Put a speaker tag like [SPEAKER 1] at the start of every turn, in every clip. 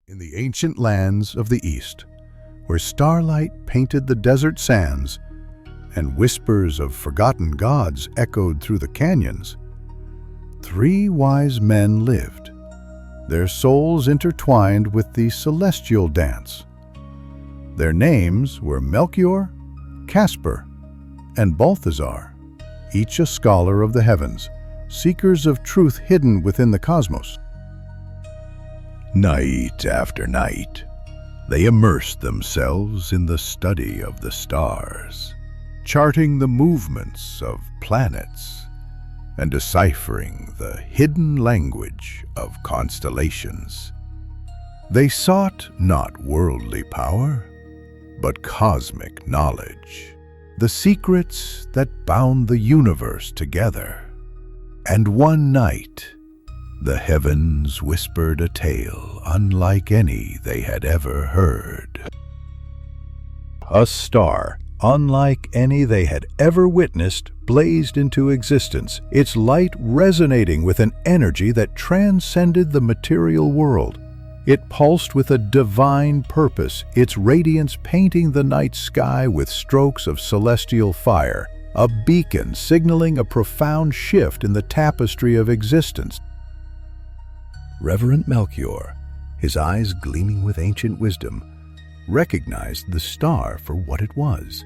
[SPEAKER 1] In the ancient lands of the East, where starlight painted the desert sands and whispers of forgotten gods echoed through the canyons, 3 wise men lived, their souls intertwined with the celestial dance. Their names were Melchior, Caspar, and Balthazar, each a scholar of the heavens, seekers of truth hidden within the cosmos. Night after night, they immersed themselves in the study of the stars, charting the movements of planets and deciphering the hidden language of constellations. They sought not worldly power, but cosmic knowledge, the secrets that bound the universe together. And one night, the heavens whispered a tale unlike any they had ever heard. A star, unlike any they had ever witnessed, blazed into existence, its light resonating with an energy that transcended the material world. It pulsed with a divine purpose, its radiance painting the night sky with strokes of celestial fire, a beacon signaling a profound shift in the tapestry of existence. Reverend Melchior, his eyes gleaming with ancient wisdom, recognized the star for what it was,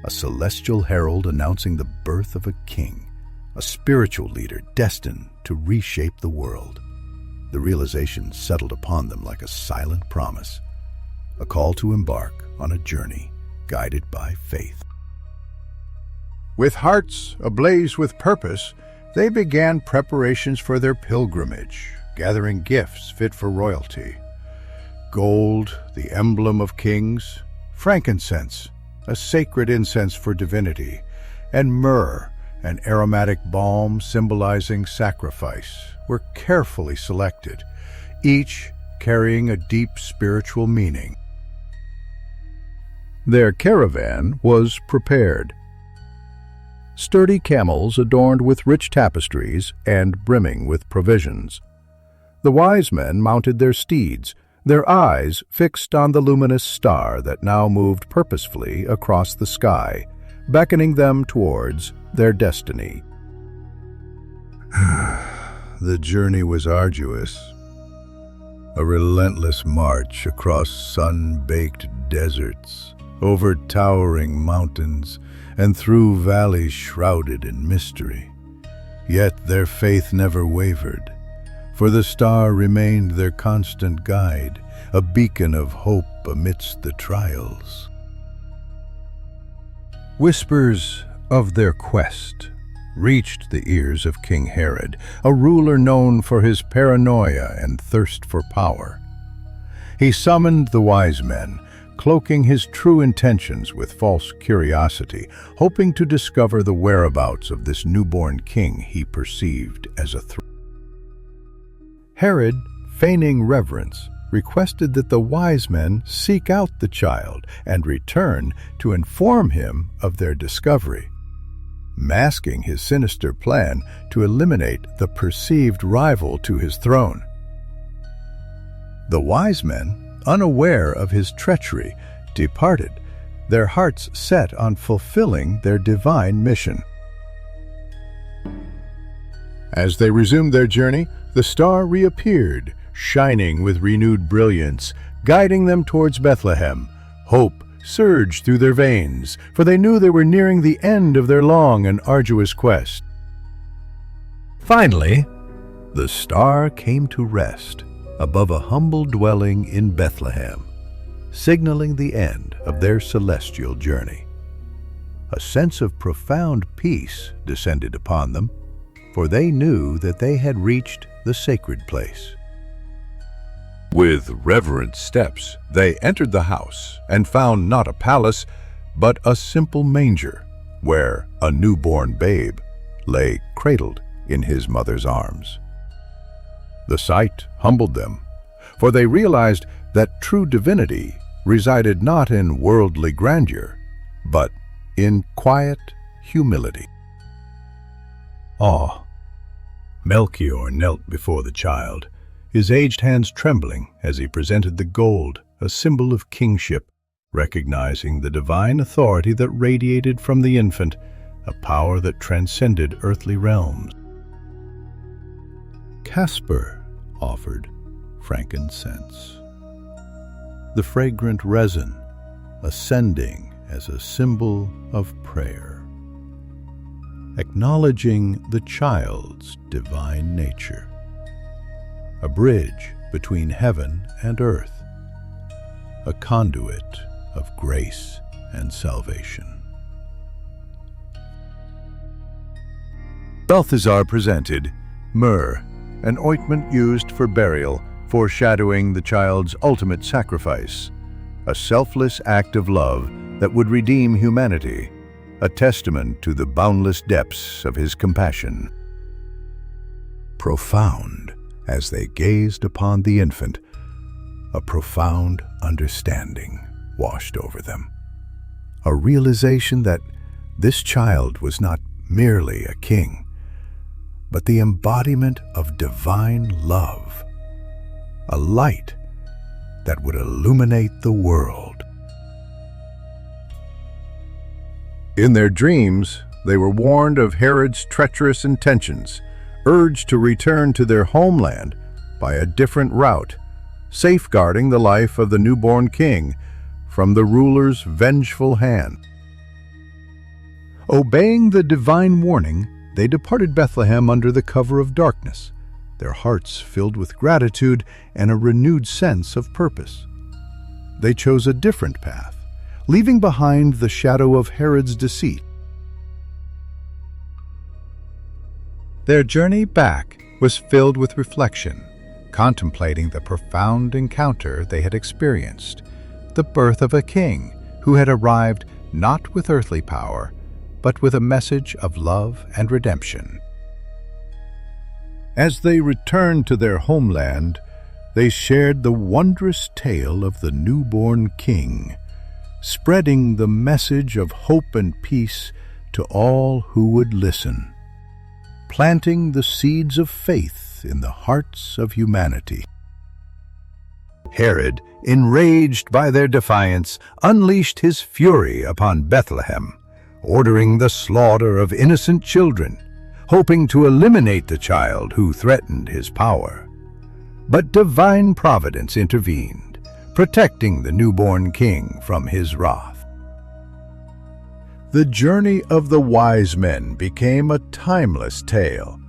[SPEAKER 1] a celestial herald announcing the birth of a king, a spiritual leader destined to reshape the world. The realization settled upon them like a silent promise, a call to embark on a journey guided by faith. With hearts ablaze with purpose, they began preparations for their pilgrimage, gathering gifts fit for royalty. Gold, the emblem of kings; frankincense, a sacred incense for divinity; and myrrh, an aromatic balm symbolizing sacrifice, were carefully selected, each carrying a deep spiritual meaning. Their caravan was prepared. Sturdy camels adorned with rich tapestries and brimming with provisions. The wise men mounted their steeds, their eyes fixed on the luminous star that now moved purposefully across the sky, beckoning them towards their destiny. The journey was arduous, a relentless march across sun-baked deserts, over towering mountains, and through valleys shrouded in mystery. Yet their faith never wavered, for the star remained their constant guide, a beacon of hope amidst the trials. Whispers of their quest reached the ears of King Herod, a ruler known for his paranoia and thirst for power. He summoned the wise men, cloaking his true intentions with false curiosity, hoping to discover the whereabouts of this newborn king he perceived as a threat. Herod, feigning reverence, requested that the wise men seek out the child and return to inform him of their discovery, masking his sinister plan to eliminate the perceived rival to his throne. The wise men, unaware of his treachery, departed, their hearts set on fulfilling their divine mission. As they resumed their journey, the star reappeared, shining with renewed brilliance, guiding them towards Bethlehem. Hope surged through their veins, for they knew they were nearing the end of their long and arduous quest. Finally, the star came to rest above a humble dwelling in Bethlehem, signaling the end of their celestial journey. A sense of profound peace descended upon them, for they knew that they had reached the sacred place. With reverent steps, they entered the house and found not a palace, but a simple manger, where a newborn babe lay cradled in his mother's arms. The sight humbled them, for they realized that true divinity resided not in worldly grandeur, but in quiet humility. Melchior knelt before the child, his aged hands trembling as he presented the gold, a symbol of kingship, recognizing the divine authority that radiated from the infant, a power that transcended earthly realms. Caspar offered frankincense, the fragrant resin ascending as a symbol of prayer, acknowledging the child's divine nature, a bridge between heaven and earth, a conduit of grace and salvation. Balthazar presented myrrh, an ointment used for burial, foreshadowing the child's ultimate sacrifice, a selfless act of love that would redeem humanity, a testament to the boundless depths of his compassion. Profound as they gazed upon the infant, a profound understanding washed over them, a realization that this child was not merely a king, but the embodiment of divine love, a light that would illuminate the world. In their dreams, they were warned of Herod's treacherous intentions, urged to return to their homeland by a different route, safeguarding the life of the newborn king from the ruler's vengeful hand. Obeying the divine warning, they departed Bethlehem under the cover of darkness, their hearts filled with gratitude and a renewed sense of purpose. They chose a different path, leaving behind the shadow of Herod's deceit. Their journey back was filled with reflection, contemplating the profound encounter they had experienced, the birth of a king who had arrived not with earthly power, but with a message of love and redemption. As they returned to their homeland, they shared the wondrous tale of the newborn king, spreading the message of hope and peace to all who would listen, planting the seeds of faith in the hearts of humanity. Herod, enraged by their defiance, unleashed his fury upon Bethlehem, ordering the slaughter of innocent children, hoping to eliminate the child who threatened his power. But divine providence intervened, protecting the newborn king from his wrath. The journey of the wise men became a timeless tale,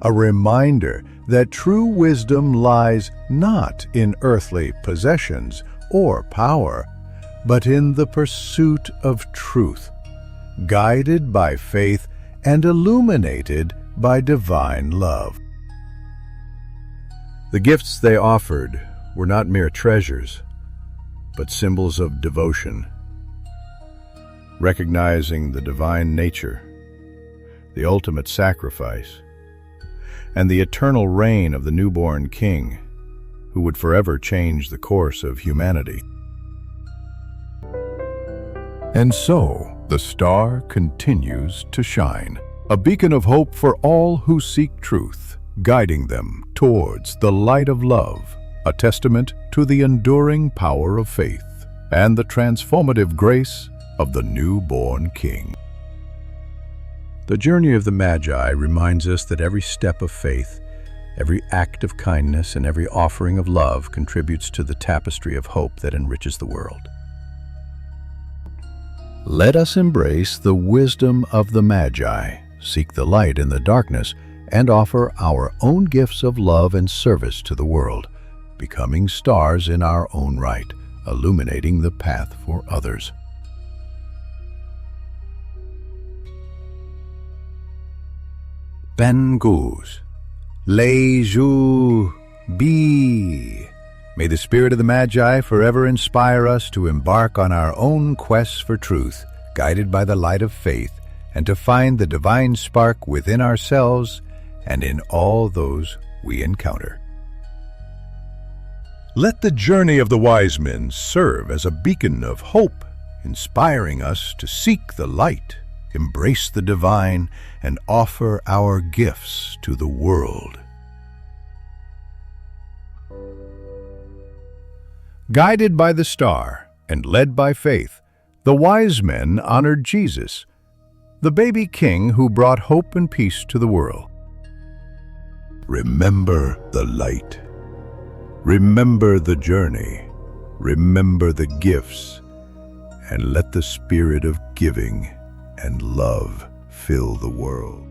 [SPEAKER 1] a reminder that true wisdom lies not in earthly possessions or power, but in the pursuit of truth, guided by faith and illuminated by divine love. The gifts they offered were not mere treasures, but symbols of devotion, recognizing the divine nature, the ultimate sacrifice, and the eternal reign of the newborn king, who would forever change the course of humanity. And so, the star continues to shine, a beacon of hope for all who seek truth, guiding them towards the light of love, a testament to the enduring power of faith and the transformative grace of the newborn king. The journey of the Magi reminds us that every step of faith, every act of kindness, and every offering of love contributes to the tapestry of hope that enriches the world. Let us embrace the wisdom of the Magi, seek the light in the darkness, and offer our own gifts of love and service to the world, becoming stars in our own right, illuminating the path for others. Ben-Guz, Leju Bi. May the spirit of the Magi forever inspire us to embark on our own quests for truth, guided by the light of faith, and to find the divine spark within ourselves and in all those we encounter. Let the journey of the wise men serve as a beacon of hope, inspiring us to seek the light, embrace the divine, and offer our gifts to the world. Guided by the star and led by faith, the wise men honored Jesus, the baby king who brought hope and peace to the world. Remember the light. Remember the journey. Remember the gifts. And let the spirit of giving and love fill the world.